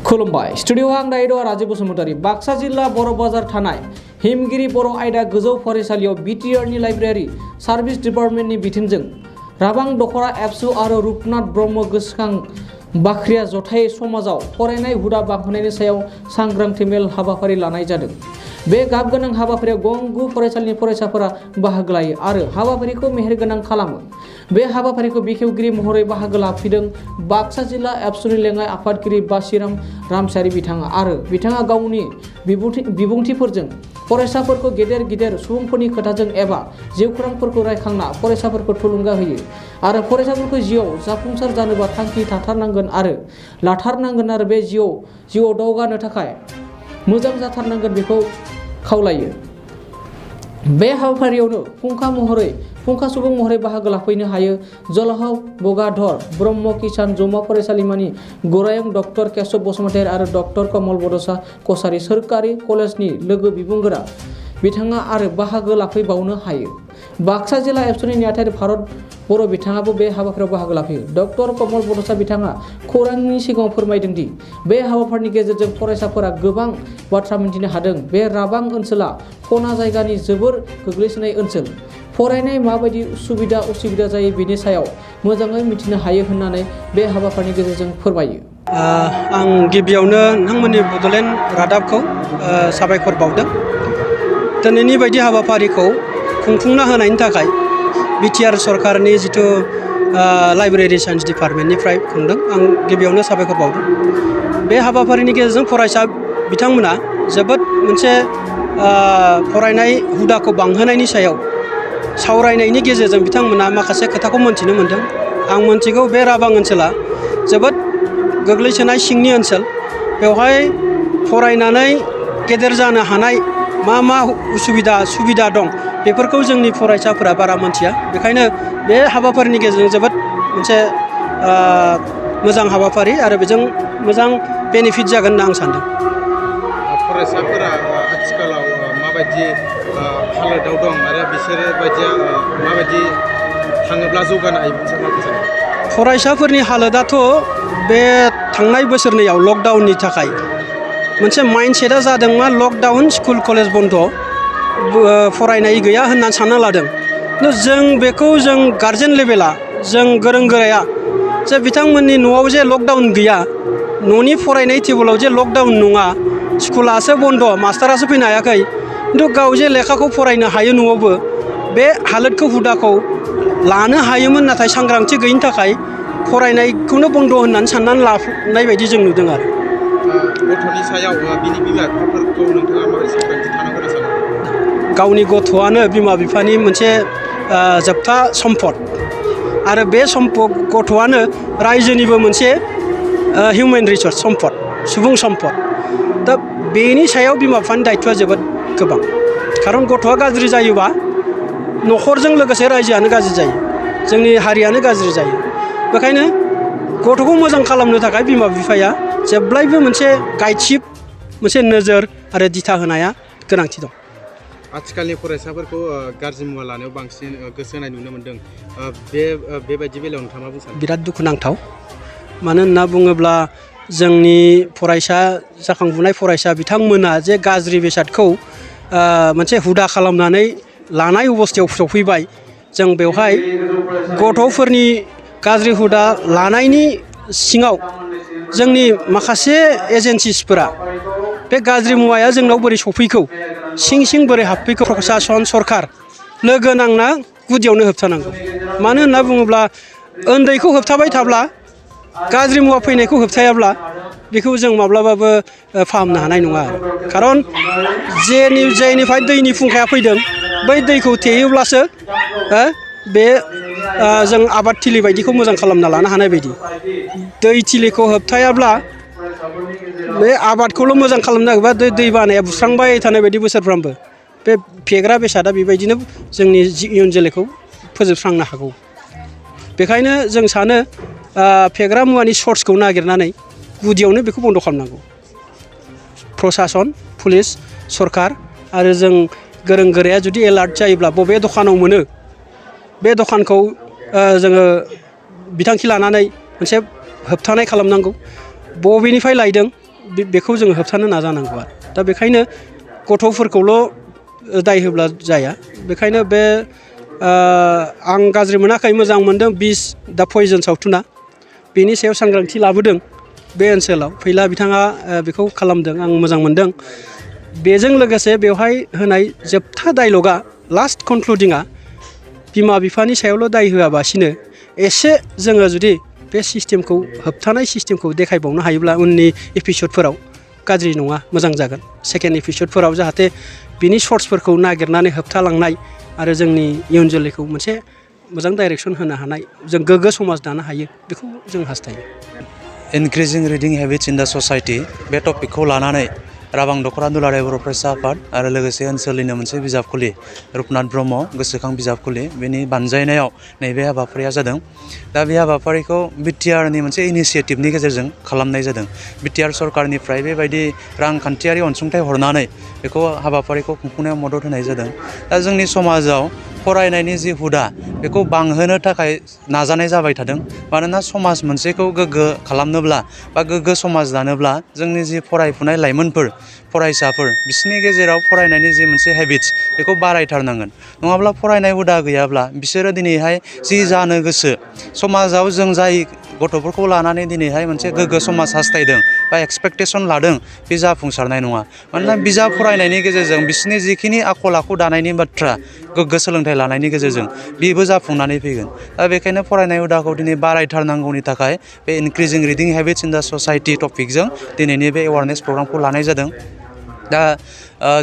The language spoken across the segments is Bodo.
खुलुमबाय स्टुडिअ आं दायो राजीव बसुमतारी बाक्सा जिल्ला बर' बाजार थानाय हिमगिरि बर' आयदा गोजौ फरायसालियाव बिटिआरनि लाइब्रेरि सार्भिस डिपार्टमेन्टनि बिथोनजों राबां दख'रा एबसु आरो रुपनाथ ब्रह्म गोसोखां बाख्रिया जथाय समाजाव फरायनाय हुदा बांहोनायनि सायाव सांग्रांथि मेल हाबाफारि लानाय जादों। बे गाब गोनां हाबाफारियाव गंगु फरायसालिनि फरायसाफोरा बाहागो लायो आरो हाबाफारिखौ मेहेरगोनां खालामो। बे हाबाफारिखौ बेखेवगिरि महरै बाहागो लाफैदों बाक्सा जिल्ला एबसुनि लेङाइ आफादगिरि बासिराम रामसियारि बिथाङा गावनि बिबुंथिफोरजों फरायसाफोरखौ गेदेर गेदेर सुबुंफोरनि खोथाजों एबा जिउखौरांफोरखौ रायखांना फरायसाफोरखौ थुलुंगा होयो आरो फरायसाफोरखौ जिउआव जाफुंसार जानोबा थांखि थाथारनांगोन आरो लाथारनांगोन आरो बे जिउआव दावगानो थाखाय मोजां जाथारनांगोन बेखौ खावलायो। बे हाबाफारियावनो फुंखा सुबुं महरै बाहागो लाफैनो हायो जवाहर बगाधर ब्रह्म किसान जौमा फरायसालिमानि गौरायुं डक्टर केशव बसुमतारी आरो डक्टर कमल बड'सा कछारी सोरखारि कलेजनि लोगो बिबुंगोरा बिथाङा आरो बाहागो लाफैबावनो हायो। बाक्सा जिल्ला एबसुनि नेहाथारि भारत बर' बिथाङाबो बे हाबाफारियाव बाहागो लाफैयो। डक्टर कमल बड'सा बिथाङा खौरांनि सिगाङाव फोरमायदों दि बे हाबाफारिनि गेजेरजों फरायसाफोरा गोबां बाथ्रा मिन्थिनो हादों। बे राबां ओनसोला खना जायगानि जोबोर गोग्लैसोनाय ओनसोल। फरायनाय माबायदि सुबिदा उसुबिदा जायो बेनि सायाव मोजाङै मिथिनो हायो होननानै बे हाबाफारिनि गेजेरजों फोरमायो। आं गिबियावनो नोंथांमोननि बड'लेण्ड रादाबखौ साबायखर बावदों। दिनैनि बायदि हाबाफारिखौ खुंफुंना होनायनि थाखाय बिटिआर सरकारनि जिथु लाइब्रेरि साइन्स डिपार्टमेन्टनिफ्राय खुंदों आं गिबियावनो साबायखर बावदों। बे हाबाफारिनि गेजेरजों फरायसा बिथांमोना जोबोद मोनसे फरायनाय हुदाखौ बांहोनायनि सायाव सावरायनायनि गेजेरजों बिथांमोना माखासे खोथाखौ मोन्थिनो मोन्दों। आं मोन्थिगौ बे राबां ओनसोला जोबोद गोग्लैसोनाय सिंनि ओनसोल। बेवहाय फरायनानै गेदेर जानो हानाय मा सुबिदा दं बेफोरखौ जोंनि फरायसाफोरा बारा मोनथिया। बेखायनो बे हाबाफारिनि गेजेरजों जोबोद मोनसे मोजां हाबाफारि आरो बेजों मोजां बेनिफिट जागोन होनना आं सान्दों। फरायसाफोरा आथिखालाव माबायदि हालोदाव दं आरो बिसोरो बायदिया माबायदि थाङोब्ला जौगानो हायो फरायसाफोरनि हालोदाथ' बे थांनाय बोसोरनैयाव लकडाउननि थाखाय मोनसे माइन्डसेटआ जादों मा लकडाउन स्कुल कलेज बन्द फरायनाय गैया होननानै सानना लादों। जों बेखौ जों गार्जेन लेभेला जों गोरों गोराया जे बिथांमोननि न'आव जे लकडाउन गैया न'नि फरायनाय टेबोलाव जे लकडाउन नङा स्कुलासो बन्द मास्टारासो फैनो हायाखै खिन्थु गाव जे लेखाखौ फरायनो हायो न'आवबो बे हालोदखौ हुदाखौ लानो हायोमोन नाथाय सांग्रांथि गैयिनि थाखाय फरायनायखौनो बन्द होननानै साननानै लानाय बायदि जों नुदों आरो। गथ'नि सायाव बिनि बिमा बिफाफोरखौ नोंथाङा माबोरै सांग्रांथि थानांगौ होनना सानो? गावनि गथ'आनो बिमा बिफानि मोनसे जोबथा सम्पद आरो बे गथ'आनो रायजोनिबो मोनसे हिउमेन रिसर्स सम्पद सुबुं सम्पद। दा बेनि सायाव बिमा बिफानि दायथ'आ जोबोद गोबां। खारन गथ'आ गाज्रि जायोबा न'खरजों लोगोसे रायजोआनो गाज्रि जायो जोंनि हारियानो गाज्रि जायो। बेखायनो गथ'खौ मोजां खालामनो थाखाय बिमा बिफाया जेब्लायबो मोनसे गाइडशिप मोनसे नोजोर आरो दिथा होनाया गोनांथि दं। आथिखालनि फरायसाफोरखौ गाज्रि मुवा लानायाव बांसिन गोसो होनाय नुनो मोन्दों। बेबायदि बेलायाव नोंथाङा मा बुंनो सानो? बिराद दुखुनांथाव। मानो होनना बुङोब्ला जोंनि जाखांफुनाय फरायसा बिथांमोना जे गाज्रि बेसादखौ मोनसे हुदा खालामनानै लानाय अबस्थायाव सफैबाय। जों बेवहाय गथ'फोरनि गाज्रि हुदा लानायनि सिङाव जोंनि माखासे एजेन्सिसफोरा बे गाज्रि मुवाया जोंनाव बोरै सफैखौ सिं बोरै हाबफैखौ प्रसासन सरखार लोगो नांना गुदियावनो होबथानांगौ। मानो होनना बुङोब्ला उन्दैखौ होबथाबाय थाब्ला गाज्रि मुवा फैनायखौ होबथायाब्ला बेखौ जों माब्लाबाबो फाहामनो हानाय नङा। खारन जायनिफ्राय दैनि फुंखाया फैदों बै दैखौ थेयोब्लासो बे जों आबादथिलि बायदिखौ मोजां खालामना लानो हानाय बायदि। दै थिलिखौ होबथायाब्ला बे आबादखौल' मोजां खालामनो नागिरबा दै बानाया बुस्रांबाय थानाय बायदि बोसोरफ्रामबो बे फेग्रा बेसादा बेबायदिनो जोंनि इयुन जोलैखौ फोजोबस्रांनो हागौ। बेखायनो जों सानो फेग्रा मुवानि सर्सखौ नागिरनानै गुदियावनो बेखौ बन्द खालामनांगौ। प्रसासन पुलिस सरकार आरो जों गोरों गोराया जुदि एलार्ट जायोब्ला बबे दखानाव मोनो बे दखानखौ जोङो बिथांखि लानानै मोनसे होबथानाय खालामनांगौ। बबेनिफ्राय लायदों बेखौ जोङो होबथानो नाजानांगौ आरो दा बेखायनो गथ'फोरखौल' दाय होब्ला जाया बेखायनो बे आं गाज्रि मोनाखै मोजां मोनदों बिस दा पयजन सावथुना बेनि सायाव सांग्रांथि लाबोदों बे ओनसोलाव फैला बिथाङा बेखौ खालामदों आं मोजां मोनदों बेजों लोगोसे बेवहाय होनाय जोबथा डायलगा लास्ट कनक्लुडिंआ बिमा बिफानि सायावल' दाय होआबासिनो एसे जोङो जुदि बे सिस्टेमखौ होबथानाय सिस्टेमखौ देखायबावनो हायोब्ला उननि एपिसडफोराव गाज्रि नङा मोजां जागोन सेकेन्ड एपिसडफोराव जाहाथे बिनि सर्सफोरखौ नागिरनानै होबथालांनाय आरो जोंनि इयुन जोलैखौ मोनसे मोजां डाइरेक्सन होनो हानाय जों गोग्गो समाज दानो हायो बेखौ जों हास्थायो increasing reading habits in the society बे टपिकखौ लानानै राबां दख'रा दुलाराय बर' फरायसा आफाद आरो लोगोसे ओनसोलनिनो मोनसे बिजाबखुलि रुपनाथ ब्रह्म गोसोखां बिजाबखुलि बेनि बानजायनायाव नैबे हाबाफारिया जादों दा बे हाबाफारिखौ बिटिआरनि मोनसे इनिसियेटिभनि गेजेरजों खालामनाय जादों बिटिआर सरकारनिफ्राय बेबायदि रांखान्थियारि अनसुंथाइ हरनानै बेखौ हाबाफारिखौ खुंफुंनायाव मदद होनाय जादों दा जोंनि समाजाव फरायनायनि जि हुदा बेखौ बांहोनो थाखाय नाजानाय जाबाय थादों मानोना समाज मोनसेखौ गोग्गो खालामनोब्ला बा गोग्गो समाज दानोब्ला जोंनि जि फरायफुनाय लाइमोनफोर फरायसाफोर बिसोरनि गेजेराव फरायनायनि जि मोनसे हेबिट्स बेखौ बारायथारनांगोन नङाब्ला फरायनाय हुदा गैयाब्ला बिसोरो दिनैहाय जि जानो गोसो समाजाव जों जाय गथ'फोरखौ लानानै दिनैहाय मोनसे गोग्गो समाज हास्थायदों बा एक्सपेक्टेसन लादों बे जाफुंसारनाय नङा मानोना बिजाब फरायनायनि गेजेरजों बिसोरनि जिखिनि आखल आखु दानायनि बाथ्रा गोग्गो सोलोंथाइ लानायनि गेजेरजों बेबो जाफुंनानै फैगोन दा बेखायनो फरायनाय हुदाखौ दिनै बारायथारनांगौनि थाखाय बे increasing reading habits in the society टपिकजों दिनैनि बे एवारनेस प्रग्रामखौ लानाय जादों दा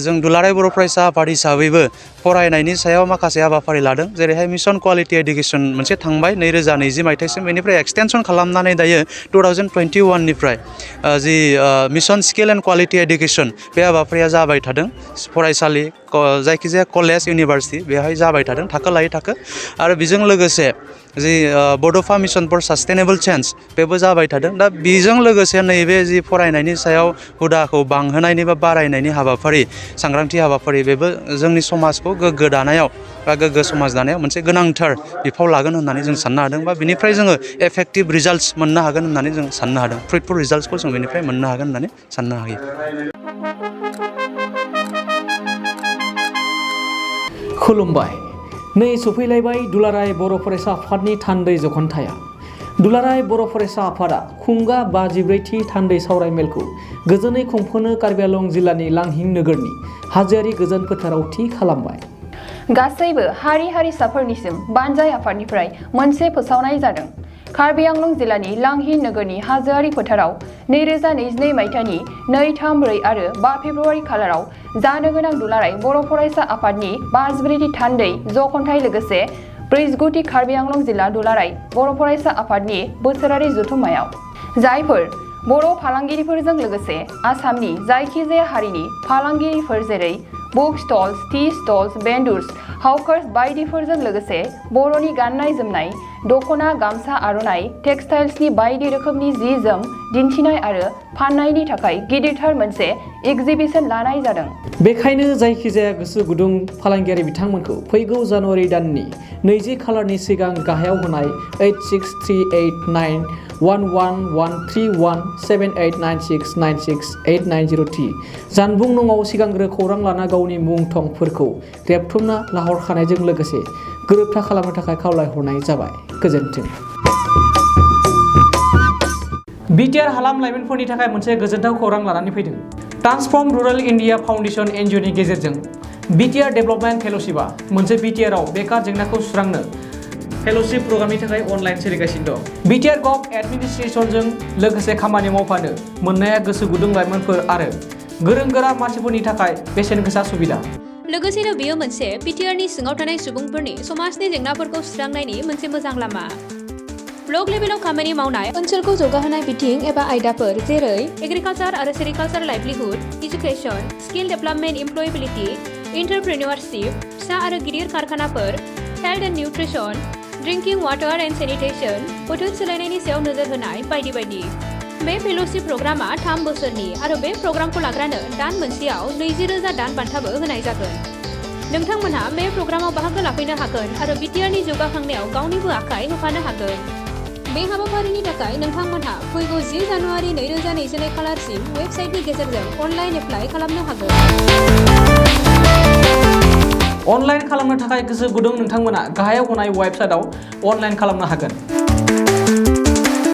जों दुलाराय बर' फरायसा आफाद हिसाबैबो फरायनायनि सायाव माखासे हाबाफारि लादों जेरैहाय मिशन क्वालिटि एडुकेसन मोनसे थांबाय 2020 मायथाइसिम बेनिफ्राय एक्सटेनसन खालामनानै दायो 2021निफ्राय जि mission skill and quality education बे हाबाफारिया जाबाय थादों फरायसालि जायखिजाया कलेज इउनिभारसिटि बेवहाय जाबाय थादों थाखो लायै थाखो आरो बेजों लोगोसे जि बड'फा मिशन फर सास्टेनेबल चेन्ज बेबो जाबाय थादों दा बेजों लोगोसे नैबे जि फरायनायनि सायाव हुदाखौ बांहोनायनि बा बारायनायनि हाबाफारि सांग्रांथि हाबाफारि बेबो जोंनि समाजखौ गोग्गो दानायाव बा गोग्गो समाज दानायाव मोनसे गोनांथार बिफाव लागोन होननानै जों साननो हादों बा बेनिफ्राय जोङो एफेक्टिभ रिजाल्ट्स मोननो हागोन होननानै जों साननो हादों फ्रुइटफुल रिजाल्ट्सखौ जों बेनिफ्राय मोननो हागोन होननानै साननो हायो खुलुमबाय नै सफैलायबाय दुलाराय बर' फरायसा आफादनि थान्दै जखनथाया दुलाराय बर' फरायसा आफादा खुंगा 54थि थान्दै सावरायमेलखौ गोजोनै खुंफुंनो कार्बि आंलं जिल्लानि लांहिं नोगोरनि हाजोआरि गोजोन फोथाराव थि खालामबाय गासैबो हारि हारिसाफोरनिसिम बानजाय आफादनिफ्राय मोनसे फोसावनाय जादों कार्बि आंलं जिल्लानि लांहिं नोगोरनि हाजोआरि फोथाराव 2022 मायथाइनि 2, 3, 4 आरो 5 फेब्रुआरि खालाराव जानो गोनां दुलाराय बर' फरायसा आफादनि 54थि थान्दै जखनथाइ लोगोसे 49थि कार्बि आंलं जिल्ला दुलाराय बर' फरायसा आफादनि बोसोरारि जथुम्मायाव जायफोर बर' फालांगिरिफोरजों लोगोसे आसामनि जायखिजाया हारिनि फालांगिरिफोर जेरै बुक स्टल्स, टि स्टल्स, बेन्डर्स, हाउकार्स बायदिफोरजों लोगोसे बर'नि गाननाय जोमनाय दख'ना गामसा आर'नाइ टेक्सटाइल्सनि बायदि रोखोमनि जि जोम दिन्थिनाय आरो फाननायनि थाखाय गिदिरथार मोनसे एग्जिबिसन लानाय जादों बेखायनो जायखिजाया गोसो गुदुं फालांगियारि बिथांमोनखौ फैगौ जानुवारि दाननि 20 खालारनि सिगां गाहायाव होनाय 86389111317896968903 जानबुं नङाव सिगांग्रो खौरां लाना गावनि मुं थंफोरखौ रेबथुमना लाहरखानायजों लोगोसे गोरोबथा खालामनो थाखाय खावलायहरनाय जाबाय गोजोन्थों बिटिआर हालाम लाइमोनफोरनि थाखाय मोनसे गोजोनथाव खौरां लानानै फैदों ट्रान्सफर्म रुरेल इन्डिया फाउन्डेसन एनजिअनि गेजेरजों बिटिआर डेभेलपमेन्ट फेल'शिपआ मोनसे बिटिआरआव बेकार जेंनाखौ सुस्रांनो फेल'शिप प्रग्रामनि थाखाय अनलाइन सोलिगासिनो दं बिटिआर गभ एडमिनिस्ट्रेसनजों लोगोसे खामानि मावफानो मोननाया गोसो गुदुं लाइमोनफोर आरो गोरों गोरा मानसिफोरनि थाखाय बेसेन गोसा सुबिदा लोगोसेनो बेयो मोनसे बिटिआरनि सिङाव थानाय सुबुंफोरनि समाजनि जेंनाफोरखौ सुस्रांनायनि मोनसे मोजां लामा ब्लक लेभेलाव खामानि मावनाय ओनसोलखौ जौगाहोनाय बिथिं एबा आयदाफोर जेरै एग्रिकालचार आरो sericulture livelihood education skill development employability entrepreneurship फिसा आरो गिदिर कारखानाफोर health and nutrition drinking water and sanitation बोथोर सोलायनायनि सायाव नोजोर होनाय बायदि बायदि बे फेल'शिप प्रग्रामा 3 बोसोरनि आरो बे प्रग्रामखौ लाग्रानो दान मोनसेयाव 20,000 दान बान्थाबो होनाय जागोन नोंथांमोनहा बे प्रग्रामाव बाहागो लाफैनो हागोन आरो बिटिआरनि जौगाखांनायाव गावनिबो आखाइ होफानो हागोन बे हाबाफारिनि थाखाय नोंथांमोनहा फैगौ 10 जानुवारि 2022 खालारसिम वेबसाइटनि गेजेरजों अनलाइन एप्लाइ खालामनो हागोन। अनलाइन खालामनो थाखाय गोसो गुदुं नोंथांमोना गाहायाव होनाय वेबसाइटआव अनलाइन खालामनो हागोन।